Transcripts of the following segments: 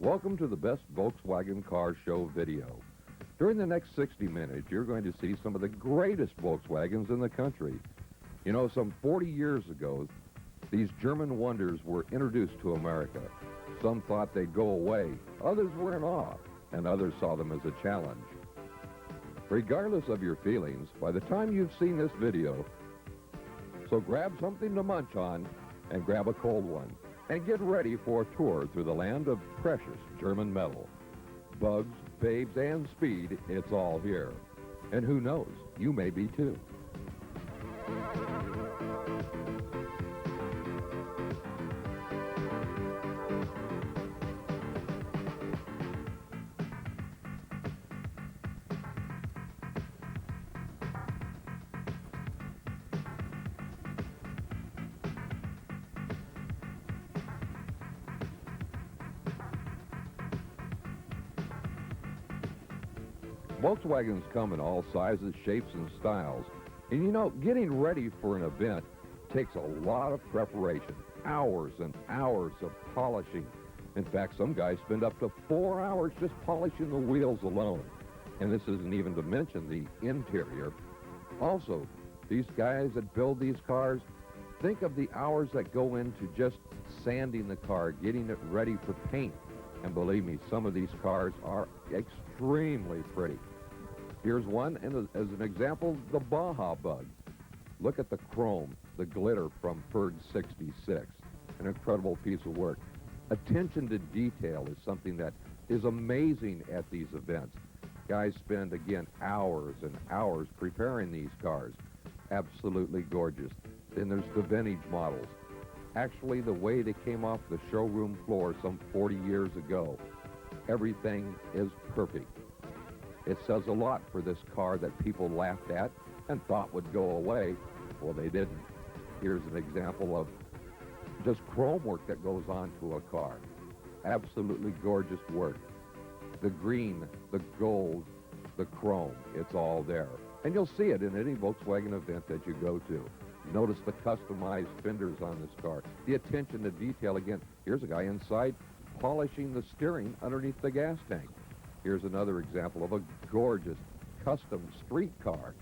Welcome to the Best Volkswagen Car Show video. During the next 60 minutes, you're going to see some of the greatest Volkswagens in the country. You know, some 40 years ago, these German wonders were introduced to America. Some thought they'd go away, others were in awe, and others saw them as a challenge. Regardless of your feelings, by the time you've seen this video, so grab something to munch on and grab a cold one. And get ready for a tour through the land of precious German metal. Bugs, babes, and speed, it's all here. And who knows, you may be too. Volkswagens come in all sizes, shapes, and styles. And you know, getting ready for an event takes a lot of preparation, hours and hours of polishing. In fact, some guys spend up to 4 hours just polishing the wheels alone. And this isn't even to mention the interior. Also, these guys that build these cars, think of the hours that go into just sanding the car, getting it ready for paint. And believe me, some of these cars are extremely pretty. Here's one, and as an example, the Baja Bug. Look at the chrome, the glitter from Ferg 66. An incredible piece of work. Attention to detail is something that is amazing at these events. Guys spend, again, hours and hours preparing these cars. Absolutely gorgeous. Then there's the vintage models. Actually, the way they came off the showroom floor some 40 years ago, everything is perfect. It says a lot for this car that people laughed at and thought would go away. Well, they didn't. Here's an example of just chrome work that goes onto a car. Absolutely gorgeous work. The green, the gold, the chrome, it's all there. And you'll see it in any Volkswagen event that you go to. Notice the customized fenders on this car. The attention to detail. Again, here's a guy inside polishing the steering underneath the gas tank. Here's another example of a gorgeous custom street car.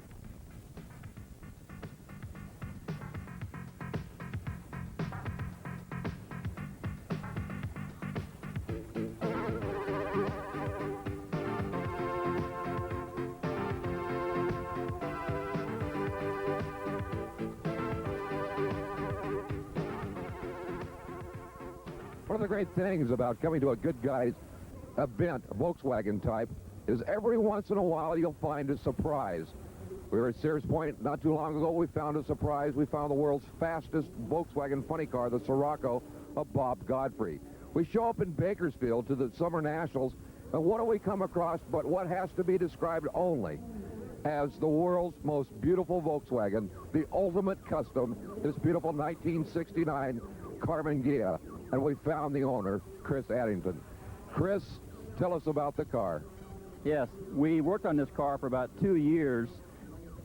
One of the great things about coming to a Good Guys event, a Volkswagen type, is every once in a while you'll find a surprise. We were at Sears Point not too long ago. We found a surprise. We found the world's fastest Volkswagen funny car, the Scirocco of Bob Godfrey. We show up in Bakersfield to the Summer Nationals, and what do we come across but what has to be described only as the world's most beautiful Volkswagen, the ultimate custom, this beautiful 1969 Karmann Ghia. And we found the owner, Chris Addington. Chris, tell us about the car. Yes, we worked on this car for about 2 years.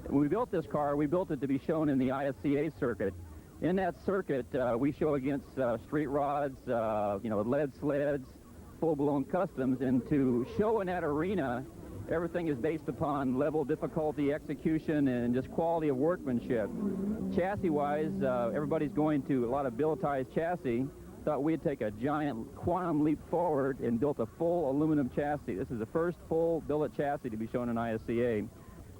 When we built this car, we built it to be shown in the ISCA circuit. In that circuit, we show against street rods, lead sleds, full-blown customs. And to show in that arena, everything is based upon level difficulty, execution, and just quality of workmanship. Chassis-wise, everybody's going to a lot of billetized chassis. Thought we'd take a giant quantum leap forward and built a full aluminum chassis. This is the first full billet chassis to be shown in ISCA.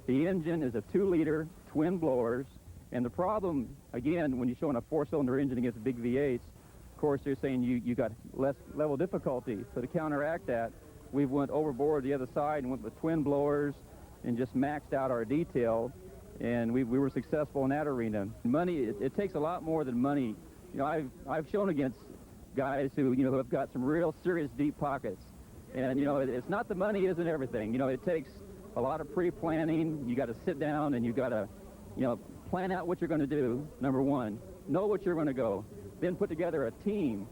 The engine is a 2-liter twin blowers, and the problem, again, when you're showing a 4-cylinder engine against big V8s, of course, they're saying you got less level difficulty. So to counteract that, we went overboard the other side and went with twin blowers and just maxed out our detail, and we were successful in that arena. Money, it takes a lot more than money. You know, I've shown against guys who have got some real serious deep pockets. And, it's not the money isn't everything. It takes a lot of pre-planning. You got to sit down and you got to, plan out what you're going to do, number one. Know what you're going to go. Then put together a team.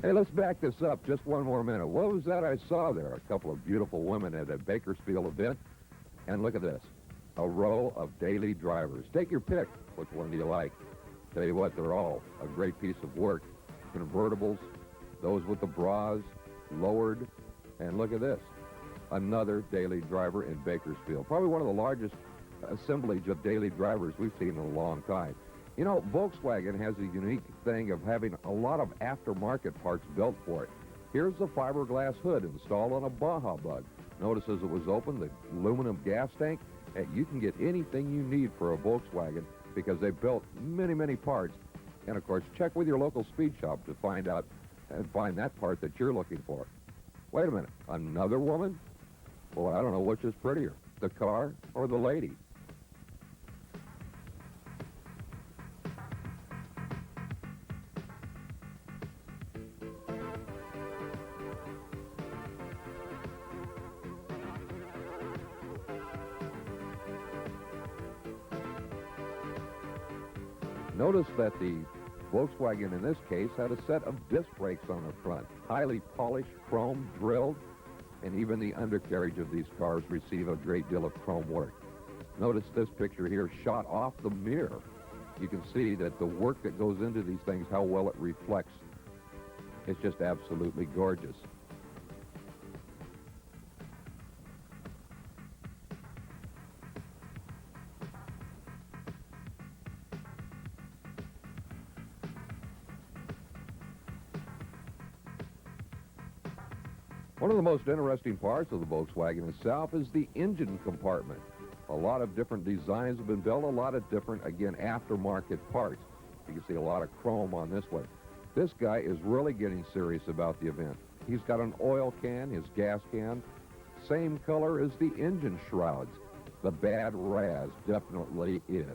Hey, let's back this up just one more minute. What was that I saw there? A couple of beautiful women at a Bakersfield event. And look at this, a row of daily drivers. Take your pick. Which one do you like? Tell you what, they're all a great piece of work. Convertibles, those with the bras, lowered, and look at this, another daily driver in Bakersfield. Probably one of the largest assemblage of daily drivers we've seen in a long time. You know, Volkswagen has a unique thing of having a lot of aftermarket parts built for it. Here's the fiberglass hood installed on a Baja Bug. Notice as it was opened, the aluminum gas tank, and you can get anything you need for a Volkswagen because they built many, many parts. And of course, check with your local speed shop to find out and find that part that you're looking for. Wait a minute, another woman? Well, I don't know which is prettier, the car or the lady. Notice that the Volkswagen in this case had a set of disc brakes on the front, highly polished, chrome, drilled, and even the undercarriage of these cars receive a great deal of chrome work. Notice this picture here shot off the mirror. You can see that the work that goes into these things, how well it reflects. It's just absolutely gorgeous. One of the most interesting parts of the Volkswagen itself is the engine compartment. A lot of different designs have been built, a lot of different, again, aftermarket parts. You can see a lot of chrome on this one. This guy is really getting serious about the event. He's got an oil can, his gas can, same color as the engine shrouds. The Bad Raz definitely is.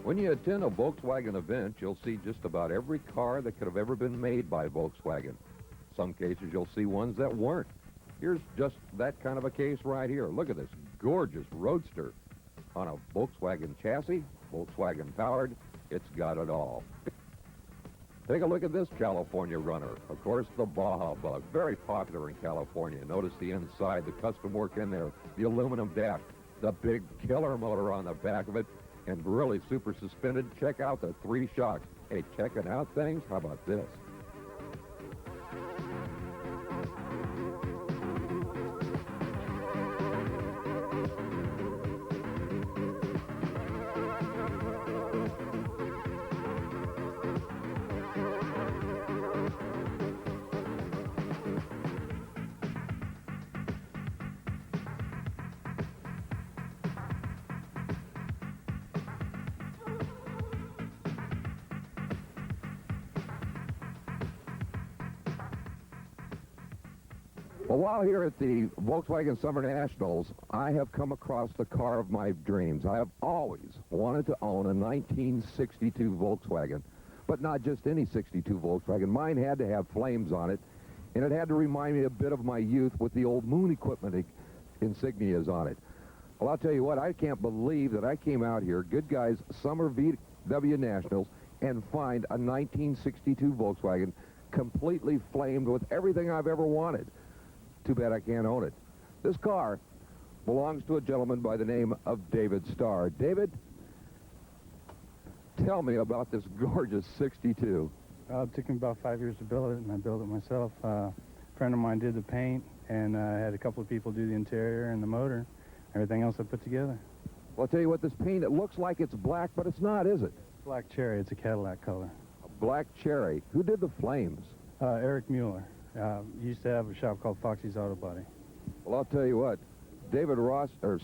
When you attend a Volkswagen event, you'll see just about every car that could have ever been made by Volkswagen. Some cases you'll see ones that weren't. Here's just that kind of a case right here. Look at this gorgeous Roadster on a Volkswagen chassis, Volkswagen powered. It's got it all. Take a look at this California runner. Of course, the Baja Bug, very popular in California. Notice the inside, the custom work in there, the aluminum dash, the big killer motor on the back of it, and really super suspended. Check out the 3 shocks. Hey, checking out things? How about this? Well, while here at the Volkswagen Summer Nationals, I have come across the car of my dreams. I have always wanted to own a 1962 Volkswagen, but not just any 62 Volkswagen. Mine had to have flames on it, and it had to remind me a bit of my youth with the old Moon Equipment insignias on it. Well, I'll tell you what, I can't believe that I came out here, Good Guys Summer VW Nationals, and find a 1962 Volkswagen completely flamed with everything I've ever wanted. Too bad I can't own it. This car belongs to a gentleman by the name of David Starr. David, tell me about this gorgeous 62. It took me about 5 years to build it, and I built it myself. A friend of mine did the paint, and I had a couple of people do the interior and the motor. Everything else I put together. Well, I'll tell you what, this paint, it looks like it's black, but it's not, is it? Black cherry. It's a Cadillac color. A black cherry. Who did the flames? Eric Mueller. He used to have a shop called Foxy's Auto Body. Well, I'll tell you what, David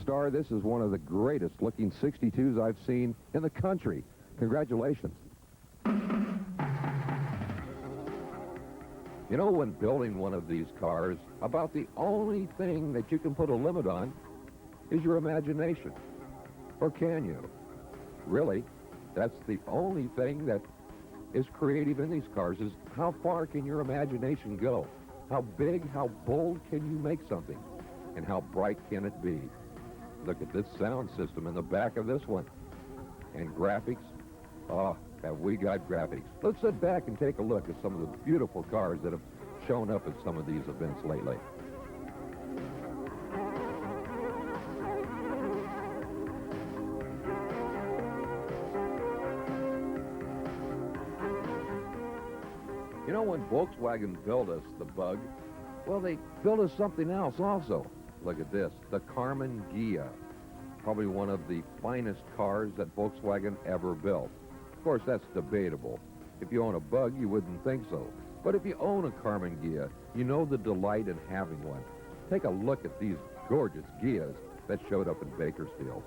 Starr, this is one of the greatest looking 62s I've seen in the country. Congratulations. You know, when building one of these cars, about the only thing that you can put a limit on is your imagination. Or can you? Really, that's the only thing that is creative in these cars, is how far can your imagination go? How big, how bold can you make something? And how bright can it be? Look at this sound system in the back of this one. And graphics. Oh, have we got graphics. Let's sit back and take a look at some of the beautiful cars that have shown up at some of these events lately. You know, when Volkswagen built us the Bug, well, they built us something else also. Look at this, the Karmann Ghia. Probably one of the finest cars that Volkswagen ever built. Of course, that's debatable. If you own a Bug, you wouldn't think so. But if you own a Karmann Ghia, you know the delight in having one. Take a look at these gorgeous Ghias that showed up in Bakersfield.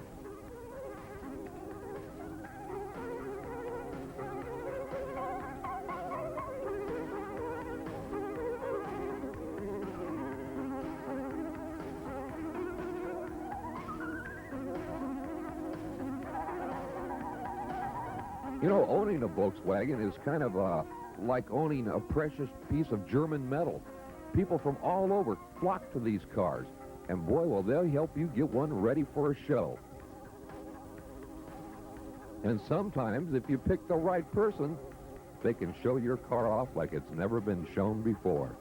You know, owning a Volkswagen is kind of like owning a precious piece of German metal. People from all over flock to these cars, and boy, will they help you get one ready for a show. And sometimes, if you pick the right person, they can show your car off like it's never been shown before.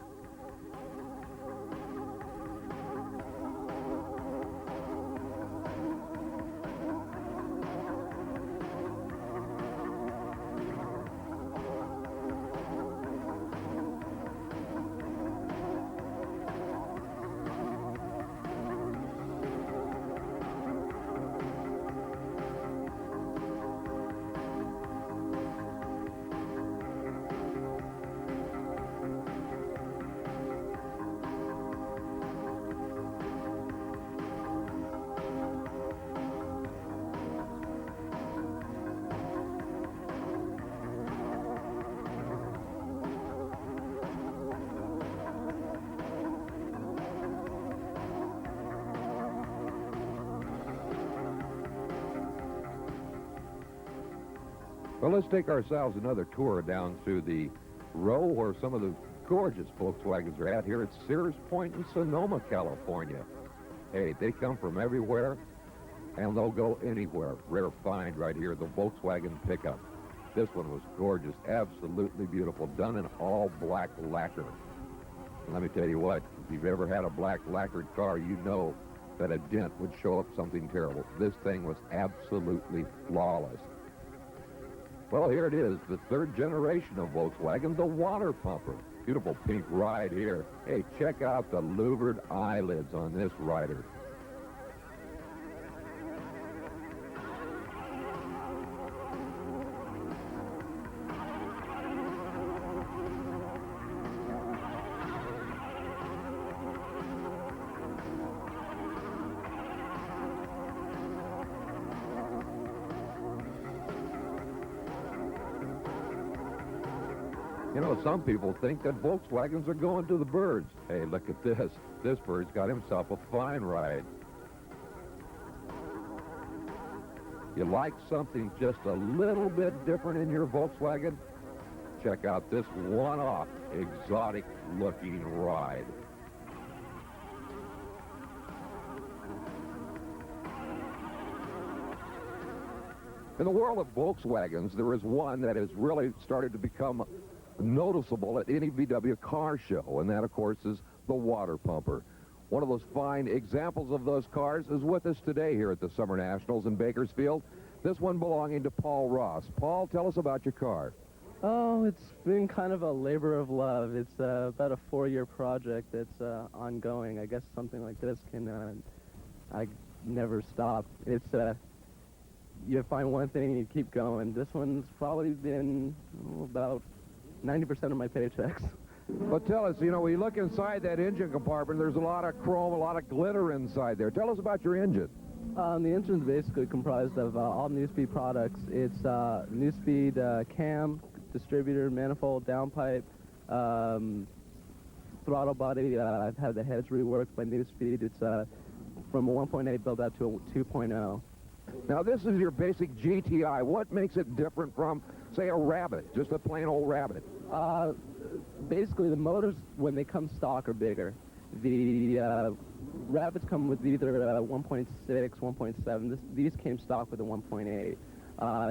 Well, let's take ourselves another tour down through the row where some of the gorgeous Volkswagens are at here at Sears Point in Sonoma, California. Hey, they come from everywhere, and they'll go anywhere. Rare find right here, the Volkswagen pickup. This one was gorgeous, absolutely beautiful, done in all black lacquer. And let me tell you what, if you've ever had a black lacquered car, you know that a dent would show up something terrible. This thing was absolutely flawless. Well, here it is, the third generation of Volkswagen, the water pumper. Beautiful pink ride here. Hey, check out the louvered eyelids on this rider. You know, some people think that Volkswagens are going to the birds. Hey, look at this. This bird's got himself a fine ride. You like something just a little bit different in your Volkswagen? Check out this one-off, exotic-looking ride. In the world of Volkswagens, there is one that has really started to become noticeable at any VW car show, and that, of course, is the water pumper. One of those fine examples of those cars is with us today here at the Summer Nationals in Bakersfield. This one belonging to Paul Ross. Paul, tell us about your car. Oh, it's been kind of a labor of love. It's about a 4-year project that's ongoing. I guess something like this can I never stop. It's you find one thing and you keep going. This one's probably been about 90% of my paychecks. But tell us, you know, when you look inside that engine compartment, there's a lot of chrome, a lot of glitter inside there. Tell us about your engine. The engine's basically comprised of all Newspeed products. It's Newspeed cam, distributor, manifold, downpipe, throttle body. I've had the heads reworked by Newspeed. It's from a 1.8 built out to a 2.0. Now, this is your basic GTI. What makes it different from, say, a Rabbit, just a plain old Rabbit? Basically, the motors, when they come stock, are bigger. The Rabbits come with either 1.6, 1.7. These came stock with a 1.8.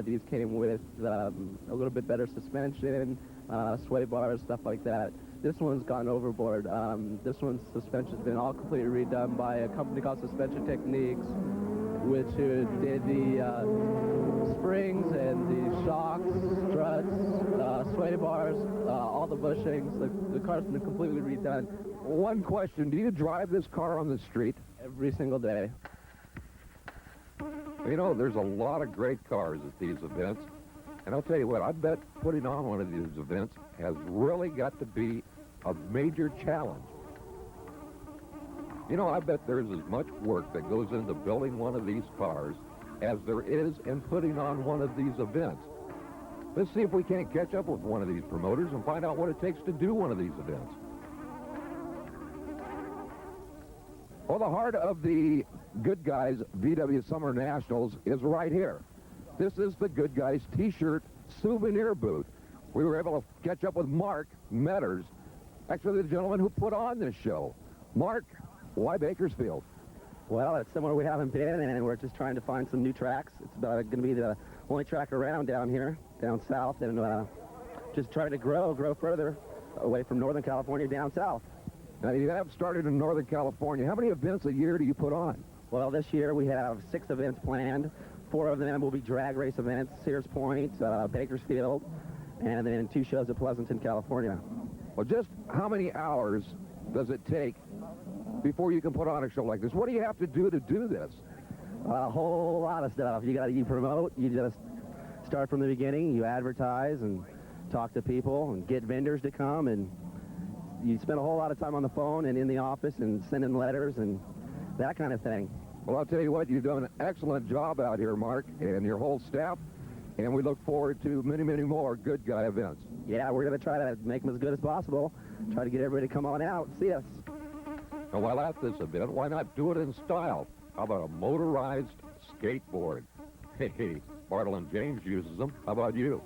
These came with a little bit better suspension, sway bars, stuff like that. This one's gone overboard. This one's suspension's been all completely redone by a company called Suspension Techniques, which did the springs and the shocks, struts, sway bars, all the bushings. The car's been completely redone. One question, do you drive this car on the street? Every single day. You know, there's a lot of great cars at these events. And I'll tell you what, I bet putting on one of these events has really got to be a major challenge. You know, I bet there's as much work that goes into building one of these cars as there is in putting on one of these events. Let's see if we can't catch up with one of these promoters and find out what it takes to do one of these events. Well, the heart of the Good Guys VW Summer Nationals is right here. This is the Good Guys T-shirt souvenir booth. We were able to catch up with Mark Metters, actually the gentleman who put on this show. Mark, why Bakersfield? Well, it's somewhere we haven't been, and we're just trying to find some new tracks. It's going to be the only track around down here, down south, and just trying to grow further away from Northern California down south. Now, you have started in Northern California. How many events a year do you put on? Well, this year we have 6 events planned. 4 of them will be drag race events, Sears Point, Bakersfield, and then 2 shows at Pleasanton, California. Well, just how many hours does it take before you can put on a show like this? What do you have to do this? A whole lot of stuff. You promote, you just start from the beginning, you advertise and talk to people and get vendors to come, and you spend a whole lot of time on the phone and in the office and sending letters and that kind of thing. Well, I'll tell you what, you've done an excellent job out here, Mark, and your whole staff, and we look forward to many, many more Good Guy events. Yeah, we're going to try to make them as good as possible, try to get everybody to come on out and see us. Now, while at this event, why not do it in style? How about a motorized skateboard? Hey, Bartle and James uses them. How about you?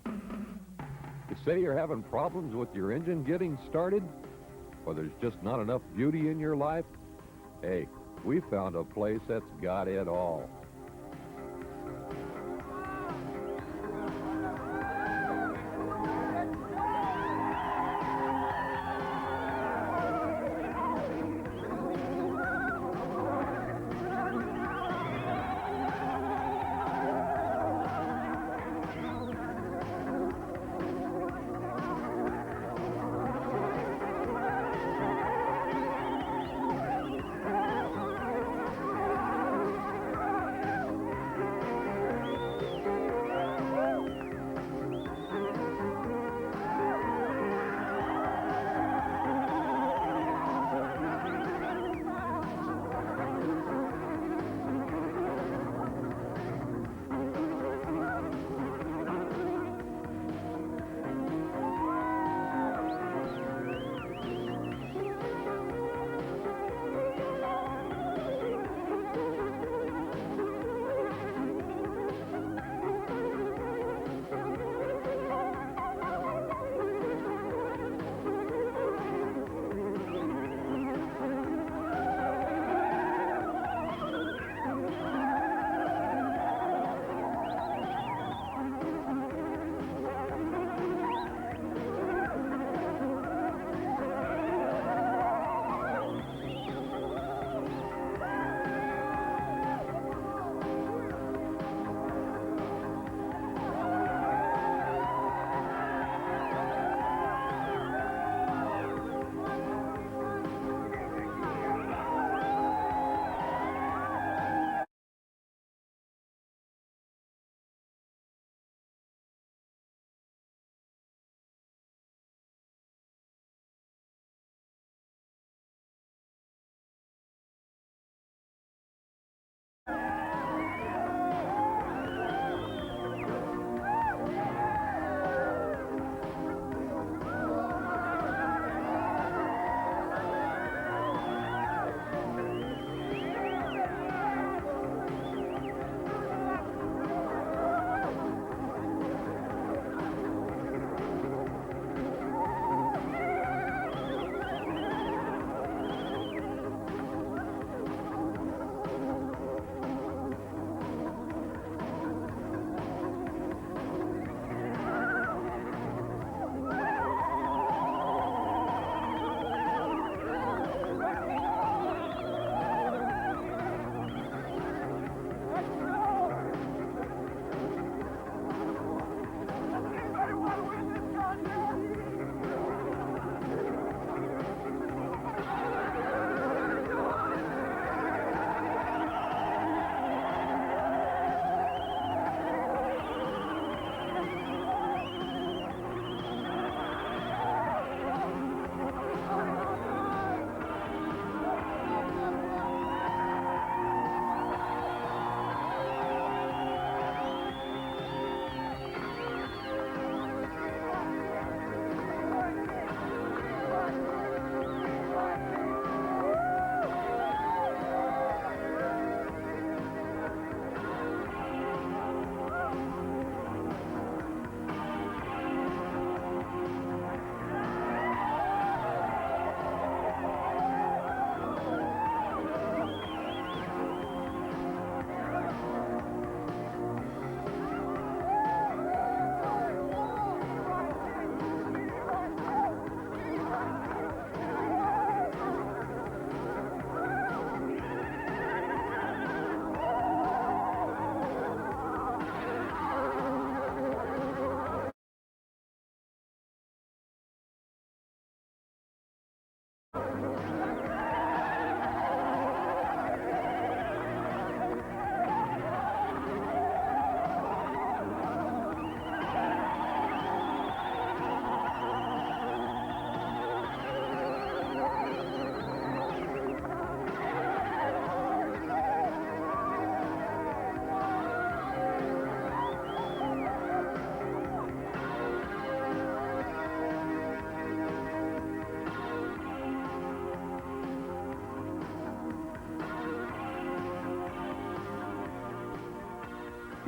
You say you're having problems with your engine getting started? Or there's just not enough beauty in your life? Hey, we found a place that's got it all.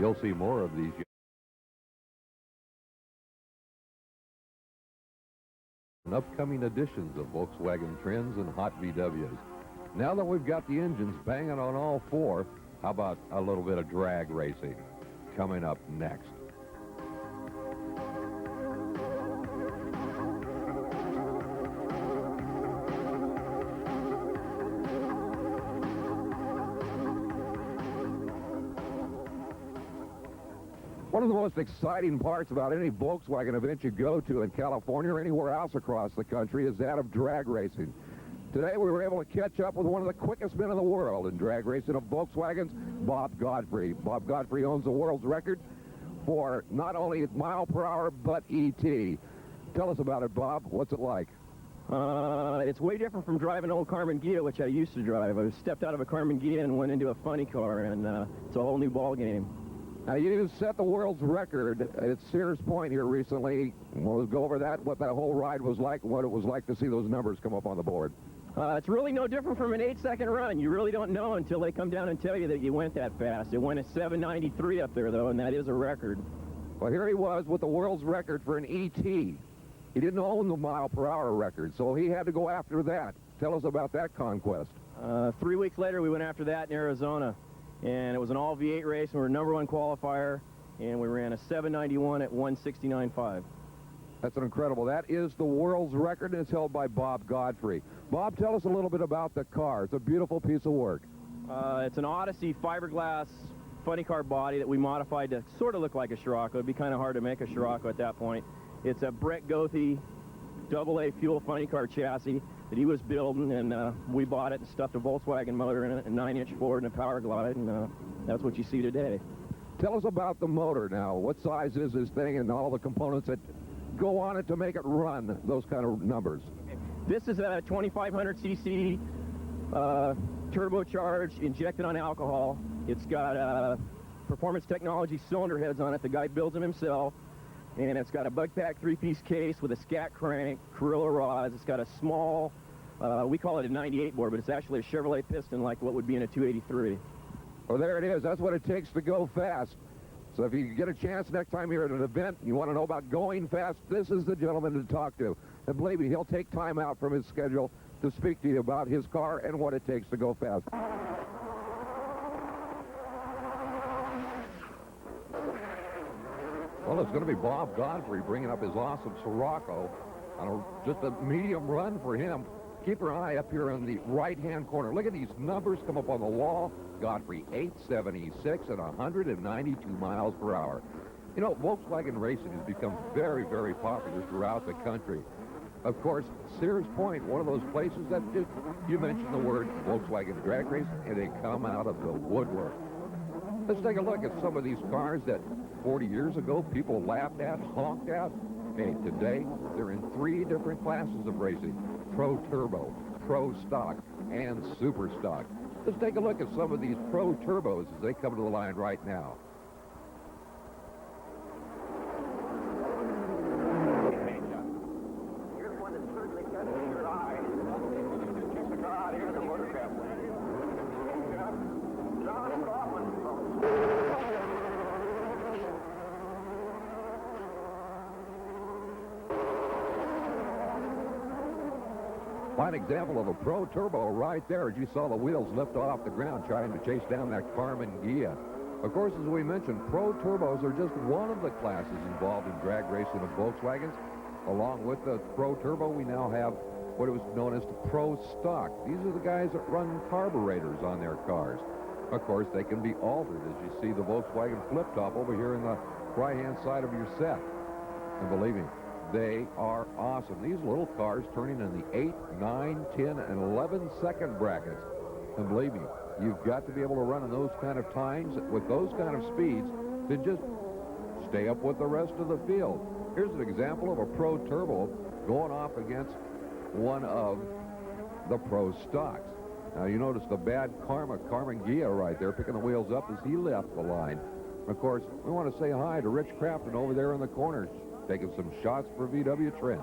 You'll see more of these in upcoming editions of Volkswagen Trends and Hot VWs. Now that we've got the engines banging on all four, how about a little bit of drag racing coming up next? One of the most exciting parts about any Volkswagen event you go to in California or anywhere else across the country is that of drag racing. Today we were able to catch up with one of the quickest men in the world in drag racing of Volkswagens, Bob Godfrey. Bob Godfrey owns the world's record for not only mile per hour, but ET. Tell us about it, Bob. What's it like? It's way different from driving an old Carmen Ghia, which I used to drive. I stepped out of a Carmen Ghia and went into a funny car, and it's a whole new ball game. Now, you set the world's record at Sears Point here recently. We'll go over that, what that whole ride was like, and what it was like to see those numbers come up on the board. It's really no different from an 8-second run. You really don't know until they come down and tell you that you went that fast. It went at 7:93 up there, though, and that is a record. Well, here he was with the world's record for an ET. He didn't own the mile-per-hour record, so he had to go after that. Tell us about that conquest. 3 weeks later, we went after that in Arizona. And it was an all V8 race, and we were number one qualifier, and we ran a 791 at 169.5. That's an incredible. That is the world's record, and it's held by Bob Godfrey. Bob, tell us a little bit about the car. It's a beautiful piece of work. It's an Odyssey fiberglass funny car body that we modified to sort of look like a Scirocco. It'd be kind of hard to make a Scirocco at that point. It's a Brett Goethe AA fuel funny car chassis that he was building, and we bought it and stuffed a Volkswagen motor in it, a 9-inch Ford and a Power Glide, and that's what you see today. Tell us about the motor now. What size is this thing and all the components that go on it to make it run those kind of numbers? This is a 2,500cc turbocharged, injected on alcohol. It's got Performance Technology cylinder heads on it. The guy builds them himself. And it's got a bug pack 3-piece case with a scat crank, Carrillo rods. It's got a small, we call it a 98 bore, but it's actually a Chevrolet piston like what would be in a 283. Well, there it is. That's what it takes to go fast. So if you get a chance next time you're at an event, you want to know about going fast, this is the gentleman to talk to. And believe me, he'll take time out from his schedule to speak to you about his car and what it takes to go fast. Well, it's going to be Bob Godfrey bringing up his awesome Scirocco on just a medium run for him. Keep your eye up here in the right-hand corner. Look at these numbers come up on the wall. Godfrey, 876 and 192 miles per hour. You know, Volkswagen racing has become very, very popular throughout the country. Of course, Sears Point, one of those places that just, you mentioned the word Volkswagen drag race, and they come out of the woodwork. Let's take a look at some of these cars that 40 years ago people laughed at, honked at. Hey, today they're in 3 different classes of racing: Pro Turbo, Pro Stock, and Super Stock. Let's take a look at some of these Pro Turbos as they come to the line right now. Here's one that certainly catches your eye. Check the car out here in the motorcraft lane. John Kaufman. Fine example of a Pro Turbo right there as you saw the wheels lift off the ground trying to chase down that Carmen Ghia. Of course, as we mentioned, Pro Turbos are just one of the classes involved in drag racing of Volkswagens. Along with the Pro Turbo, we now have what was known as the Pro Stock. These are the guys that run carburetors on their cars. Of course, they can be altered, as you see the Volkswagen flip-top over here in the right-hand side of your set. And believe me, they are awesome. These little cars turning in the 8, 9, 10, and 11-second brackets. And believe me, you've got to be able to run in those kind of times with those kind of speeds to just stay up with the rest of the field. Here's an example of a Pro Turbo going off against one of the Pro Stocks. Now, you notice the bad Carmen Ghia right there picking the wheels up as he left the line. Of course, we want to say hi to Rich Crafton over there in the corner, taking some shots for VW Trends.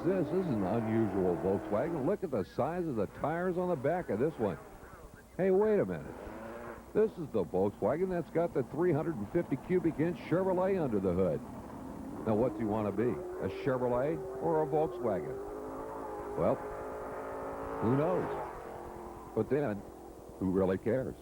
this is an unusual Volkswagen. Look at the size of the tires on the back of this one. Hey, wait a minute. This is the Volkswagen that's got the 350 cubic inch Chevrolet under the hood. Now, what's he want to be? A Chevrolet or a Volkswagen? Well, who knows? But then, who really cares?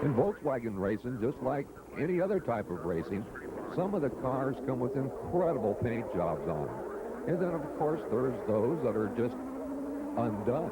In Volkswagen racing, just like any other type of racing, some of the cars come with incredible paint jobs on them. And then, of course, there's those that are just undone.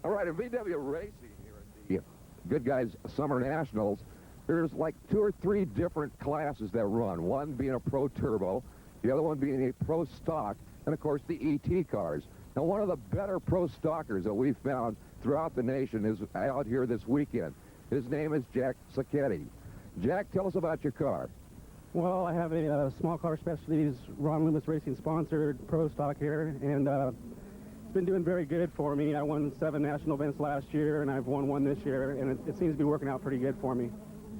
All right, in VW Racing here at the Good Guys Summer Nationals, there's like 2 or 3 different classes that run, one being a Pro Turbo, the other one being a Pro Stock, and of course the ET cars. Now, one of the better Pro Stockers that we've found throughout the nation is out here this weekend. His name is Jack Sacchetti. Jack, tell us about your car. Well, I have a Small Car Specialties Ron Loomis Racing sponsored Pro Stock here, and it's been doing very good for me. I won 7 national events last year, and I've won 1 this year, and it seems to be working out pretty good for me.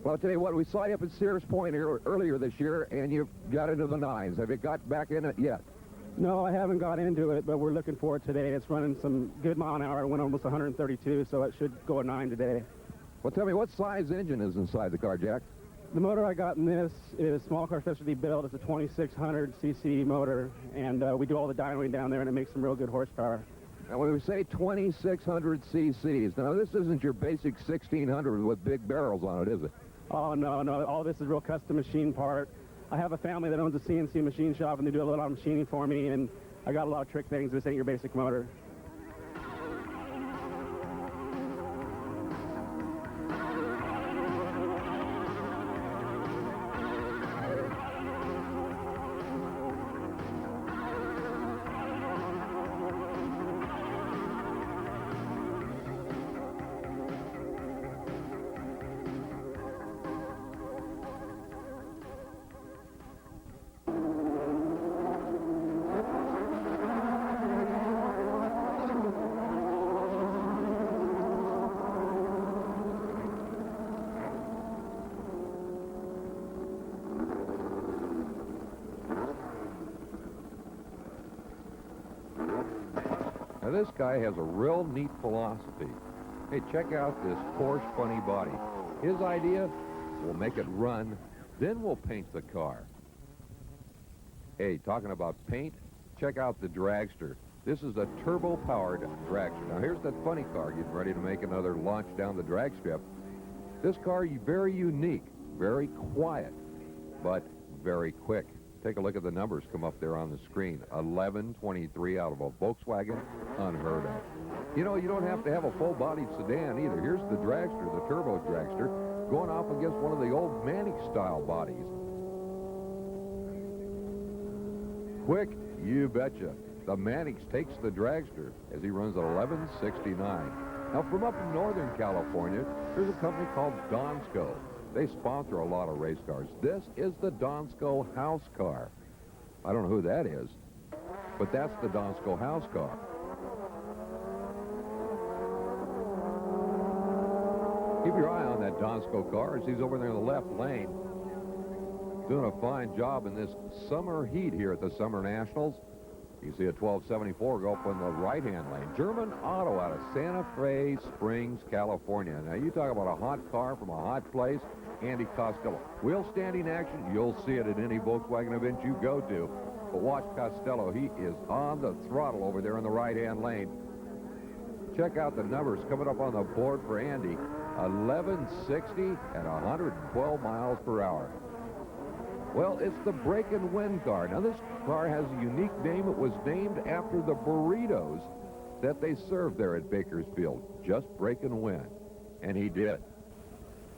Well, I'll tell you what, we saw you up at Sears Point earlier this year, and you got into the 9s. Have you got back in it yet? No, I haven't got into it, but we're looking for it today. It's running some good mile an hour. It went almost 132, so it should go a 9 today. Well, tell me, what size engine is inside the car, Jack? The motor I got in this is Small Car Specialty built. It's a 2600cc motor, and we do all the dynoing down there, and it makes some real good horsepower. Now, when we say 2600 cc's, now this isn't your basic 1600 with big barrels on it, is it? Oh, no, no. All this is real custom machine part. I have a family that owns a CNC machine shop, and they do a lot of machining for me, and I got a lot of trick things. This ain't your basic motor. Now, this guy has a real neat philosophy. Hey, check out this Porsche funny body. His idea, we'll make it run, then we'll paint the car. Hey, talking about paint, check out the Dragster. This is a turbo-powered dragster. Now, here's that funny car getting ready to make another launch down the drag strip. This car, very unique, very quiet, but very quick. Take a look at the numbers come up there on the screen. 1123 out of a Volkswagen, unheard of. You know, you don't have to have a full-bodied sedan either. Here's the Dragster, the turbo Dragster, going off against one of the old Mannix-style bodies. Quick, you betcha. The Mannix takes the Dragster as he runs at 1169. Now, from up in Northern California, there's a company called Donsko. They sponsor a lot of race cars. This is the Donsko house car. I don't know who that is, but that's the Donsko house car. Keep your eye on that Donsko car as he's over there in the left lane. Doing a fine job in this summer heat here at the Summer Nationals. You see a 1274 go up in the right-hand lane. German Auto out of Santa Fe Springs, California. Now, you talk about a hot car from a hot place, Andy Costello. Wheel standing action, you'll see it at any Volkswagen event you go to. But watch Costello. He is on the throttle over there in the right-hand lane. Check out the numbers coming up on the board for Andy. 1160 at 112 miles per hour. Well, it's the Break and Win car. Now, this car has a unique name. It was named after the burritos that they served there at Bakersfield. Just break and win. And he did.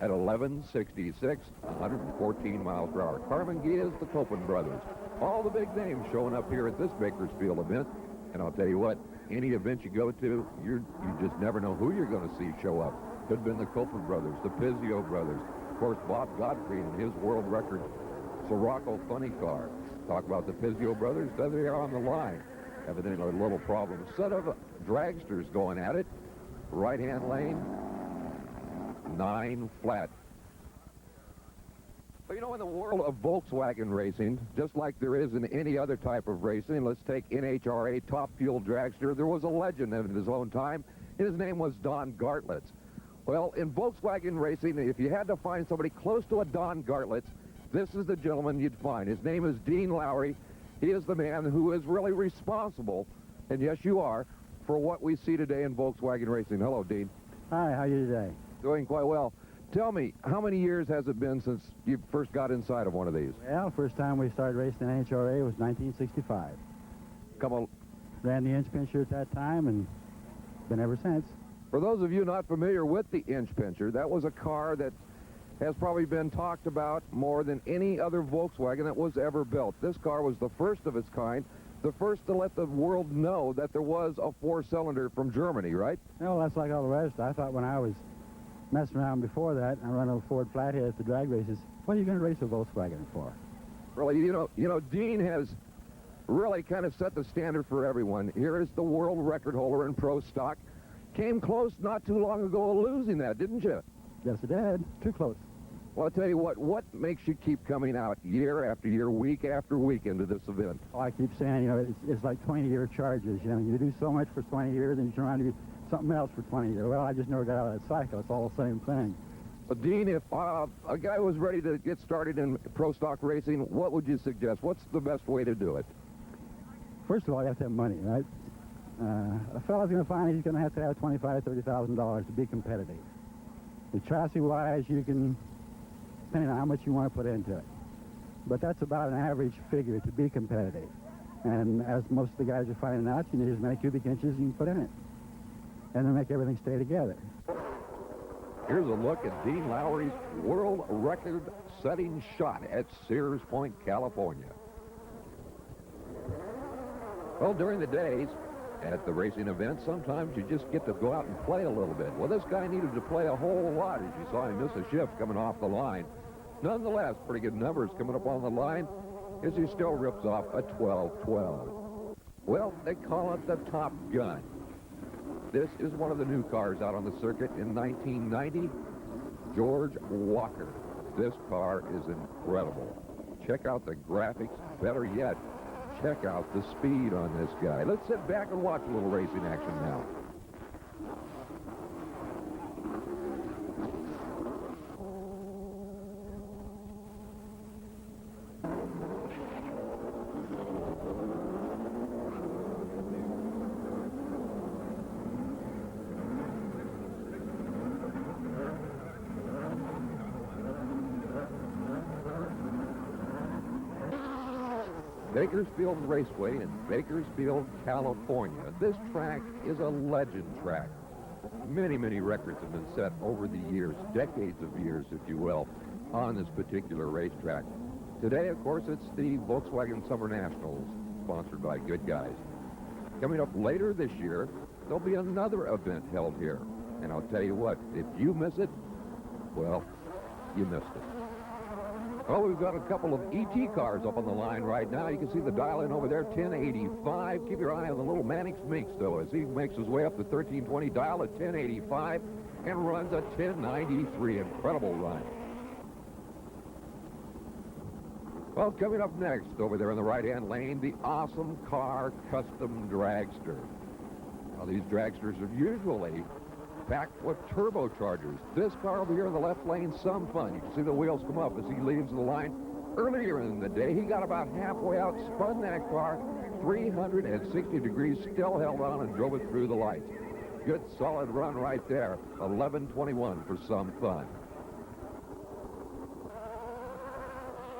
At 1166, 114 miles per hour. Carmen Giaz, the Copen brothers. All the big names showing up here at this Bakersfield event. And I'll tell you what, any event you go to, you just never know who you're going to see show up. Could have been the Cooper brothers, the Pizzio brothers, of course, Bob Godfrey and his world record Sirocco funny car. Talk about the Pizzio brothers, there they are on the line. Evidently a little problem. Set of dragsters going at it. Right-hand lane, 9 flat. But you know, in the world of Volkswagen racing, just like there is in any other type of racing, let's take NHRA Top Fuel Dragster, there was a legend in his own time. His name was Don Gartlitz. Well, in Volkswagen racing, if you had to find somebody close to a Don Gartlitz, this is the gentleman you'd find. His name is Dean Lowry. He is the man who is really responsible, and yes, you are, for what we see today in Volkswagen racing. Hello, Dean. Hi, how are you today? Doing quite well. Tell me, how many years has it been since you first got inside of one of these? Well, first time we started racing in NHRA was 1965. Come on. Ran the inch pincher at that time and been ever since. For those of you not familiar with the inch pincher, that was a car that has probably been talked about more than any other Volkswagen that was ever built. This car was the first of its kind, the first to let the world know that there was a 4-cylinder from Germany, right? Well, that's like all the rest. I thought when I was messing around before that, I run a Ford Flathead at the drag races. What are you going to race a Volkswagen for? Really, you know, Dean has really kind of set the standard for everyone. Here is the world record holder in Pro Stock. Came close not too long ago of losing that, didn't you? Yes, it did. Too close. Well, I'll tell you what makes you keep coming out year after year, week after week into this event? Oh, I keep saying, you know, it's like 20-year charges. You know, you do so much for 20 years and you turn around to do something else for 20 years. Well, I just never got out of that cycle. It's all the same thing. Well, Dean, if a guy was ready to get started in Pro Stock racing, what would you suggest? What's the best way to do it? First of all, you have to have money, right? A fellow's going to find he's going to have $25,000, $30,000 to be competitive. The chassis-wise, you can, depending on how much you want to put into it. But that's about an average figure to be competitive. And as most of the guys are finding out, you need as many cubic inches as you can put in it. And then make everything stay together. Here's a look at Dean Lowry's world record-setting shot at Sears Point, California. Well, during the days at the racing event, sometimes you just get to go out and play a little bit. Well, this guy needed to play a whole lot, as you saw him miss a shift coming off the line. Nonetheless, pretty good numbers coming up on the line as he still rips off a 12-12. Well, they call it the Top Gun. This is one of the new cars out on the circuit in 1990, George Walker. This car is incredible. Check out the graphics. Better yet, check out the speed on this guy. Let's sit back and watch a little racing action now. Bakersfield Raceway in Bakersfield, California. This track is a legend track. Many, many records have been set over the years, decades of years, if you will, on this particular racetrack. Today, of course, it's the Volkswagen Summer Nationals, sponsored by Good Guys. Coming up later this year, there'll be another event held here. And I'll tell you what, if you miss it, well, you missed it. Well, we've got a couple of ET cars up on the line right now. You can see the dial-in over there, 1085. Keep your eye on the little Mannix Meeks, though, as he makes his way up the 1320 dial at 1085 and runs a 1093. Incredible run. Well, coming up next, over there in the right-hand lane, the Awesome Car Custom Dragster. Now, these dragsters are usually packed with turbochargers. This car over here in the left lane, some fun. You can see the wheels come up as he leaves the line. Earlier in the day, he got about halfway out, spun that car 360 degrees, still held on and drove it through the lights. Good solid run right there. 11:21 for some fun.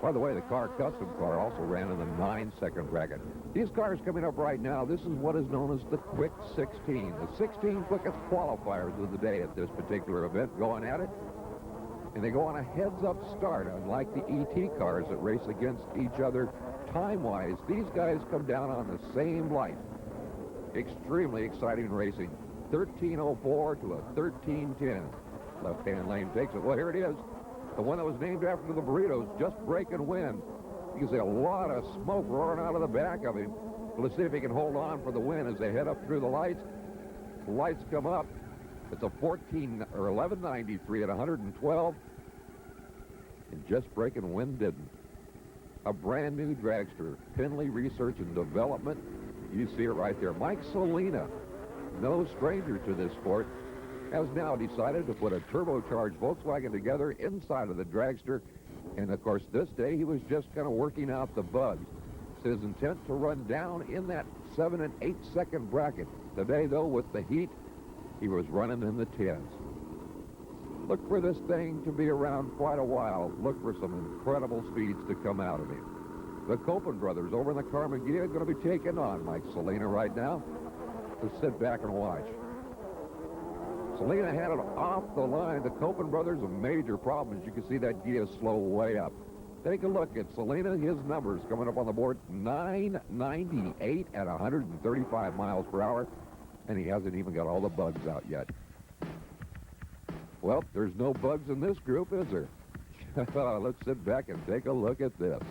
By the way, the custom car also ran in the 9-second bracket. These cars coming up right now, this is what is known as the Quick 16. The 16 quickest qualifiers of the day at this particular event going at it. And they go on a heads-up start, unlike the ET cars that race against each other time-wise. These guys come down on the same light. Extremely exciting racing. 13:04 to a 13:10. Left-hand lane takes it. Well, here it is. The one that was named after the burritos, Just Breaking Wind. You can see a lot of smoke roaring out of the back of him. Let's see if he can hold on for the win as they head up through the lights. The lights come up. It's a 11:93 at 112. And Just Breaking Wind didn't. A brand new dragster, Finley Research and Development. You see it right there. Mike Salina, no stranger to this sport, has now decided to put a turbocharged Volkswagen together inside of the dragster. And of course, this day he was just kind of working out the bugs. It's his intent to run down in that 7 and 8 second bracket. Today, though, with the heat, he was running in the 10s. Look for this thing to be around quite a while. Look for some incredible speeds to come out of him. The Copen brothers over in the Car McGee are going to be taking on Mike Salina right now. Just sit back and watch. Salina had it off the line. The Copen brothers, a major problem. As you can see, that gear slow way up. Take a look at Salina. His numbers coming up on the board, 998 at 135 miles per hour. And he hasn't even got all the bugs out yet. Well, there's no bugs in this group, is there? Let's sit back and take a look at this.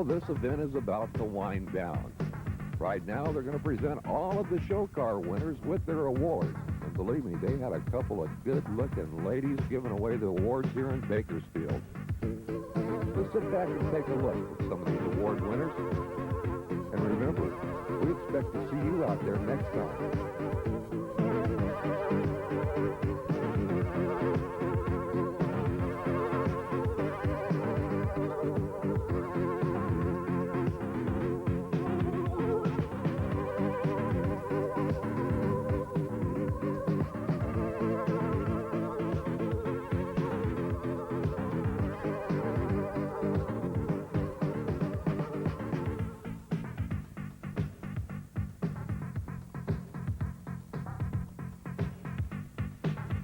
know, this event is about to wind down. Right now, they're going to present all of the show car winners with their awards. And believe me, they had a couple of good-looking ladies giving away the awards here in Bakersfield. So sit back and take a look at some of these award winners. And remember, we expect to see you out there next time.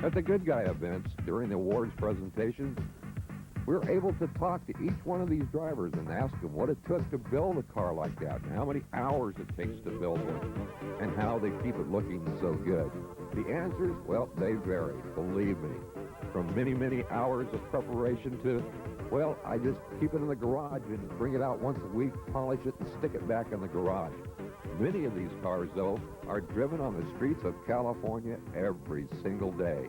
At the Good Guy events, during the awards presentations, we're able to talk to each one of these drivers and ask them what it took to build a car like that, and how many hours it takes to build one, and how they keep it looking so good. The answers, well, they vary, believe me. From many, many hours of preparation to, well, I just keep it in the garage and bring it out once a week, polish it, and stick it back in the garage. Many of these cars, though, are driven on the streets of California every single day.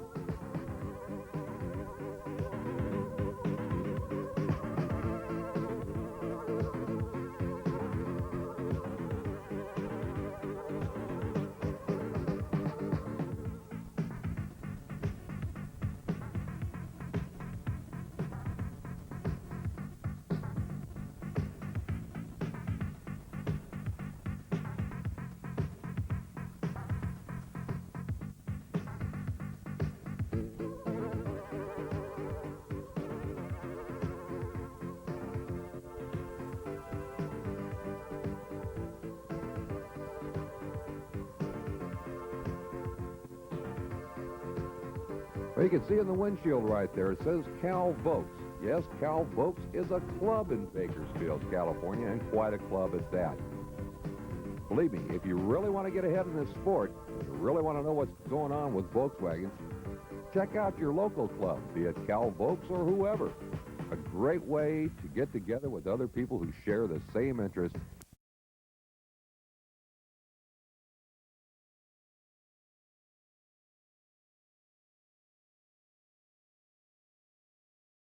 Well, you can see in the windshield right there, it says Cal Vokes. Yes, Cal Vokes is a club in Bakersfield, California, and quite a club at that. Believe me, if you really want to get ahead in this sport, you really want to know what's going on with Volkswagens, check out your local club, be it Cal Vokes or whoever. A great way to get together with other people who share the same interest